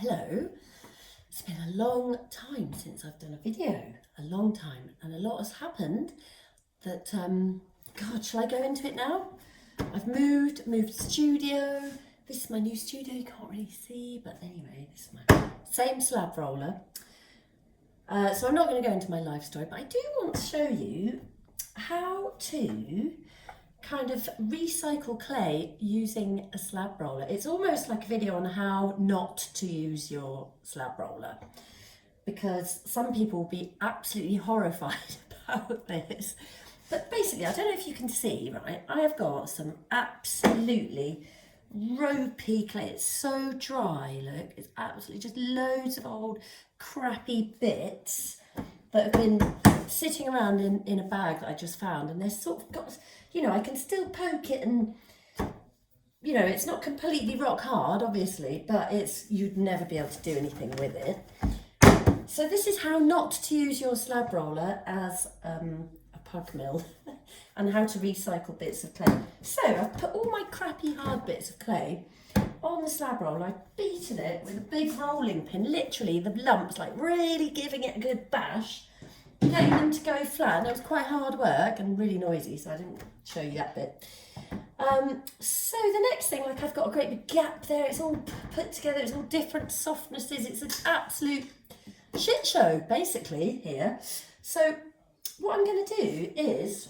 Hello. It's been a long time since I've done a video, a long time, and a lot has happened that, God, shall I go into it now? I've moved studio. This is my new studio, you can't really see, but anyway, this is my same slab roller. So I'm not going to go into my life story, but I do want to show you how to kind of recycle clay using a slab roller. It's almost like a video on how not to use your slab roller, because some people will be absolutely horrified about this. But basically, I don't know if you can see, right? I have got some absolutely ropey clay. It's so dry, look. It's absolutely just loads of old crappy bits that have been sitting around in a bag that I just found, and they're sort of got, you know, I can still poke it, and you know, it's not completely rock hard, obviously, but you'd never be able to do anything with it. So this is how not to use your slab roller as a pug mill and how to recycle bits of clay. So I've put all my crappy hard bits of clay on the slab roller. I've beaten it with a big rolling pin, literally the lumps, like really giving it a good bash, getting them to go flat. And it was quite hard work and really noisy, so I didn't show you that bit. So the next thing, like, I've got a great big gap there. It's all put together. It's all different softnesses. It's an absolute shit show, basically, here. So what I'm going to do is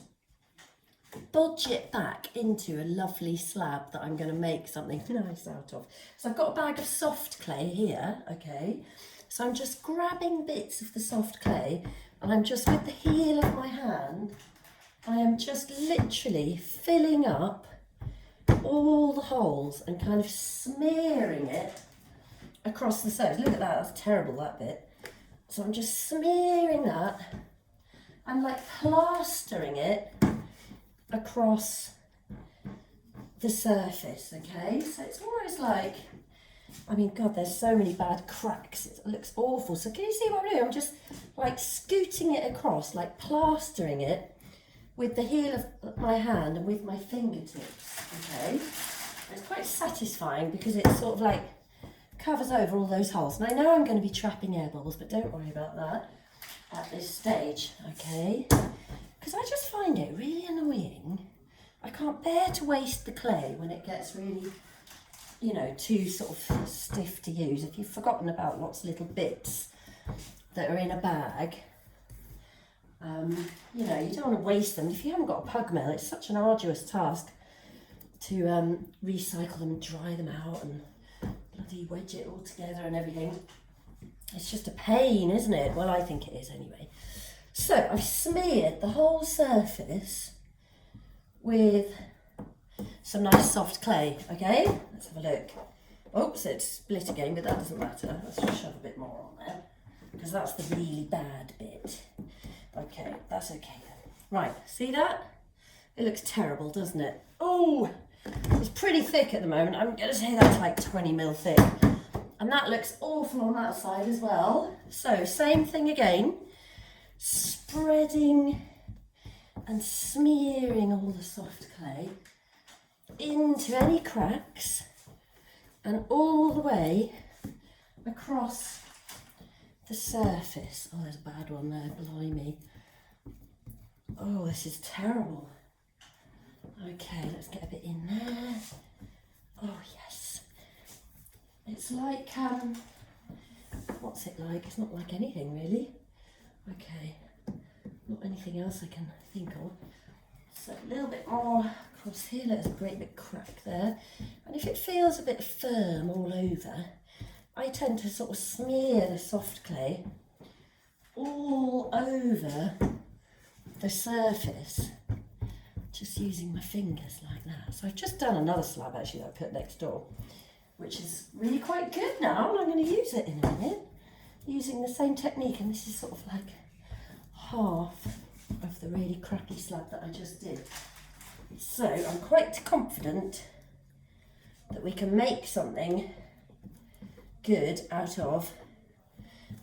bodge it back into a lovely slab that I'm going to make something nice out of. So I've got a bag of soft clay here, okay? So I'm just grabbing bits of the soft clay, and I'm just, with the heel of my hand, I am just literally filling up all the holes and kind of smearing it across the surface. Look at that, that's terrible, that bit. So I'm just smearing that and like plastering it across the surface, okay? So it's almost like, I mean, God, there's so many bad cracks. It looks awful. So can you see what I'm doing? I'm just like scooting it across, like plastering it with the heel of my hand and with my fingertips, okay? And it's quite satisfying because it sort of like covers over all those holes. And I know I'm going to be trapping air bubbles, but don't worry about that at this stage, okay? Because I just find it really annoying. I can't bear to waste the clay when it gets really, you know, too sort of stiff to use. If you've forgotten about lots of little bits that are in a bag, you know, you don't want to waste them. If you haven't got a pug mill, it's such an arduous task to recycle them, dry them out, and bloody wedge it all together and everything. It's just a pain, isn't it? Well, I think it is anyway. So I've smeared the whole surface with some nice soft clay, okay? Let's have a look. Oops, it's split again, but that doesn't matter. Let's just shove a bit more on there, because that's the really bad bit. Okay, that's okay then. Right, see that? It looks terrible, doesn't it? Oh, it's pretty thick at the moment. I'm going to say that's like 20 mil thick. And that looks awful on that side as well. So same thing again. Spreading and smearing all the soft clay into any cracks and all the way across the surface. Oh, there's a bad one there, blimey. Oh, this is terrible. Okay, let's get a bit in there. Oh, yes. It's like, what's it like? It's not like anything, really. Okay, not anything else I can think of. So a little bit more across here. There's a great big crack there. And if it feels a bit firm all over, I tend to sort of smear the soft clay all over the surface, just using my fingers like that. So I've just done another slab actually that I put next door, which is really quite good now, and I'm going to use it in a minute using the same technique. And this is sort of like half of the really crappy slab that I just did. So I'm quite confident that we can make something good out of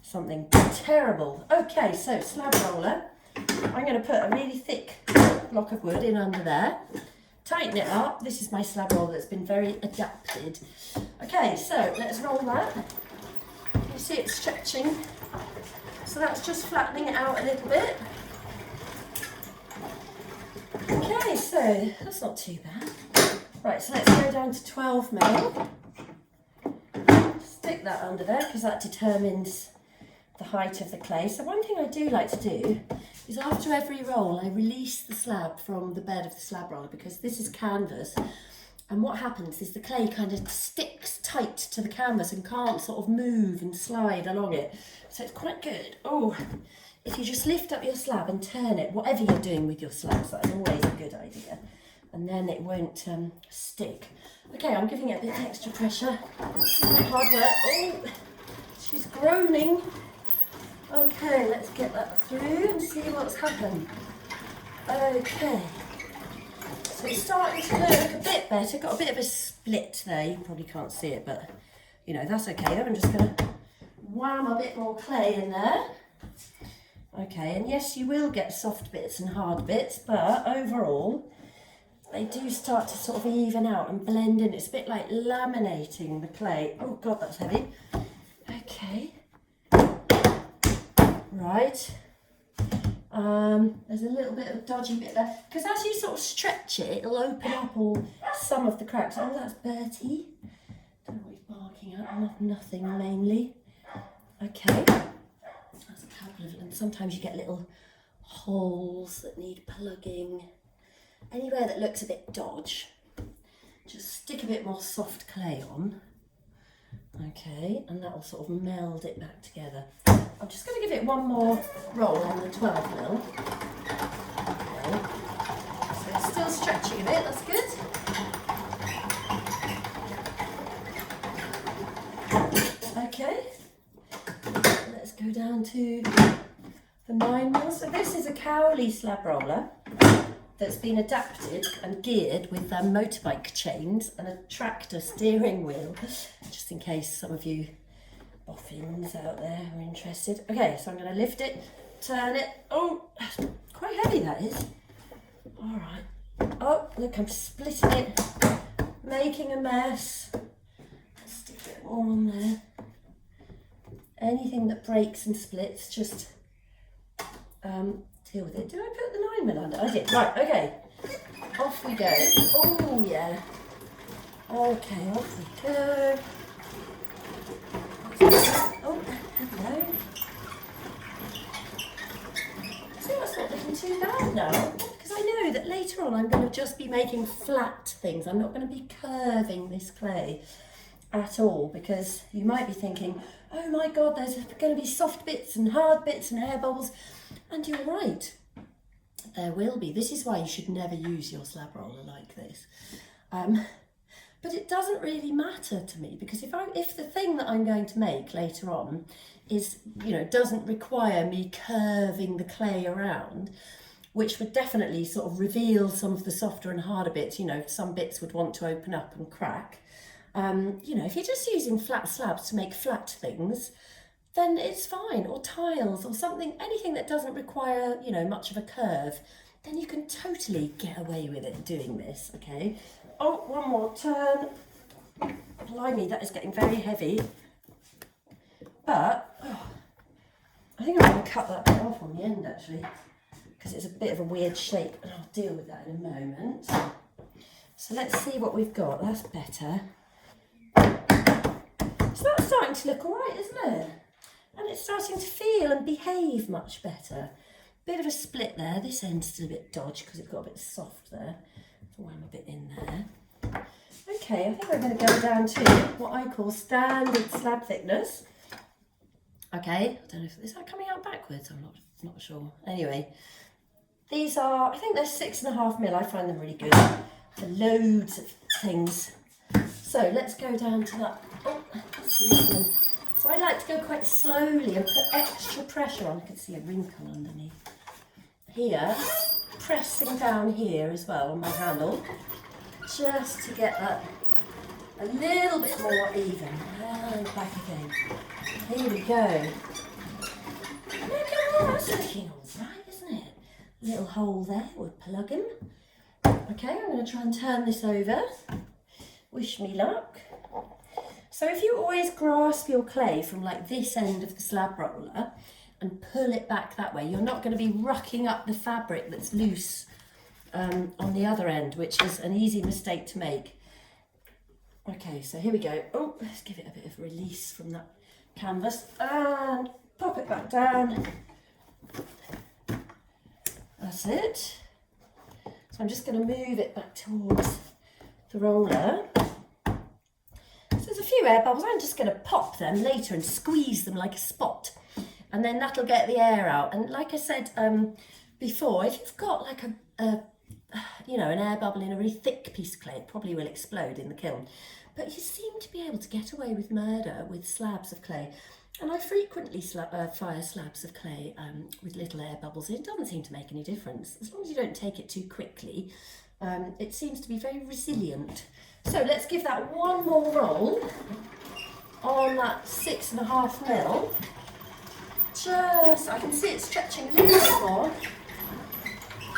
something terrible. Okay, so slab roller. I'm going to put a really thick block of wood in under there, tighten it up. This is my slab roller that's been very adapted. Okay, so let's roll that. see it stretching. So that's just flattening it out a little bit. Okay, so that's not too bad. Right, so let's go down to 12 mil. Stick that under there because that determines the height of the clay. So one thing I do like to do is after every roll I release the slab from the bed of the slab roller, because this is canvas, and what happens is the clay kind of sticks tight to the canvas and can't sort of move and slide along it. So it's quite good. Oh, if you just lift up your slab and turn it, whatever you're doing with your slabs, that's always a good idea, and then it won't stick. Okay, I'm giving it a bit extra pressure. Quite hard work. Oh, she's groaning. Okay, let's get that through and see what's happened. Okay, so it's starting to look a bit better. Got a bit of a split there. You probably can't see it, but you know, that's okay. I'm just going to wham a bit more clay in there. Okay, and yes, you will get soft bits and hard bits, but overall, they do start to sort of even out and blend in. It's a bit like laminating the clay. Oh God, that's heavy. Okay. Right. There's a little bit of a dodgy bit there, because as you sort of stretch it, it'll open up some of the cracks. Oh, that's Bertie. Don't know what he's barking at. Nothing mainly. Okay. That's a couple of them. Sometimes you get little holes that need plugging. Anywhere that looks a bit dodge, just stick a bit more soft clay on. Okay, and that will sort of meld it back together. I'm just going to give it one more roll on the 12 mil. Okay. So it's still stretching a bit, that's good. Okay, let's go down to the 9 mil. So this is a Cowley slab roller that's been adapted and geared with motorbike chains and a tractor steering wheel, just in case some of you boffins out there are interested. Okay, so I'm going to lift it, turn it. Oh, quite heavy that is. All right. Oh, look, I'm splitting it, making a mess. Let's stick a bit more on there. Anything that breaks and splits, just deal with it. Did I put the 9 mil under? I did. Right, okay. Off we go. Oh, yeah. Okay, off we go. Oh, hello. See, that's not looking too bad now, because I know that later on I'm going to just be making flat things. I'm not going to be curving this clay at all, because you might be thinking, oh my God, there's going to be soft bits and hard bits and air bubbles. And you're right, there will be. This is why you should never use your slab roller like this. But it doesn't really matter to me, because if the thing that I'm going to make later on is, you know, doesn't require me curving the clay around, which would definitely sort of reveal some of the softer and harder bits, you know, some bits would want to open up and crack. You know, if you're just using flat slabs to make flat things, then it's fine, or tiles or something, anything that doesn't require, you know, much of a curve, then you can totally get away with it doing this, okay? Oh, one more turn. Blimey, that is getting very heavy. But, I think I'm going to cut that bit off on the end actually, because it's a bit of a weird shape, and I'll deal with that in a moment. So let's see what we've got. That's better. So that's starting to look all right, isn't it? And it's starting to feel and behave much better. Bit of a split there. This end's still a bit dodgy because it's got a bit soft there. Wham a bit in there. Okay, I think I'm going to go down to what I call standard slab thickness. Okay, I don't know if is that coming out backwards. I'm not sure. Anyway, these are, I think they're 6.5 mil. I find them really good for loads of things. So let's go down to that. Oh, that's this one. So I like to go quite slowly and put extra pressure on. I can see a wrinkle underneath here, pressing down here as well on my handle, just to get that a little bit more even. And back again. Here we go. Look at that, that's looking all right, isn't it? Little hole there, we'll plug him. Okay, I'm going to try and turn this over. Wish me luck. So if you always grasp your clay from like this end of the slab roller and pull it back that way, you're not going to be rucking up the fabric that's loose on the other end, which is an easy mistake to make. Okay, so here we go. Oh, let's give it a bit of release from that canvas and pop it back down. That's it. So I'm just going to move it back towards the roller. So there's a few air bubbles. I'm just going to pop them later and squeeze them like a spot, and then that'll get the air out. And like I said before, if you've got like you know, an air bubble in a really thick piece of clay, it probably will explode in the kiln. But you seem to be able to get away with murder with slabs of clay. And I frequently fire slabs of clay with little air bubbles. It doesn't seem to make any difference. As long as you don't take it too quickly, it seems to be very resilient. So let's give that one more roll on that 6.5 mil. Just, I can see it stretching a little more,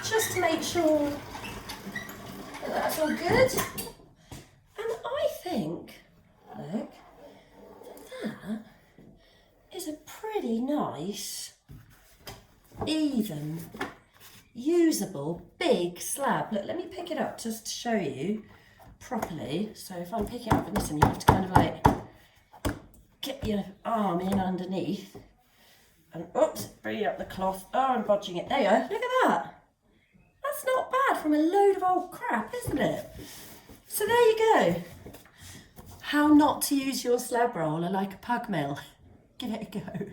just to make sure that that's all good. And I think, look, that is a pretty nice, even, usable, big slab. Look, let me pick it up just to show you properly. So if I'm picking up and listen, you have to kind of like get your arm in underneath. And oops, bring up the cloth. Oh, I'm bodging it. There you go. Look at that. That's not bad from a load of old crap, isn't it? So there you go. How not to use your slab roller like a pug mill. Give it a go.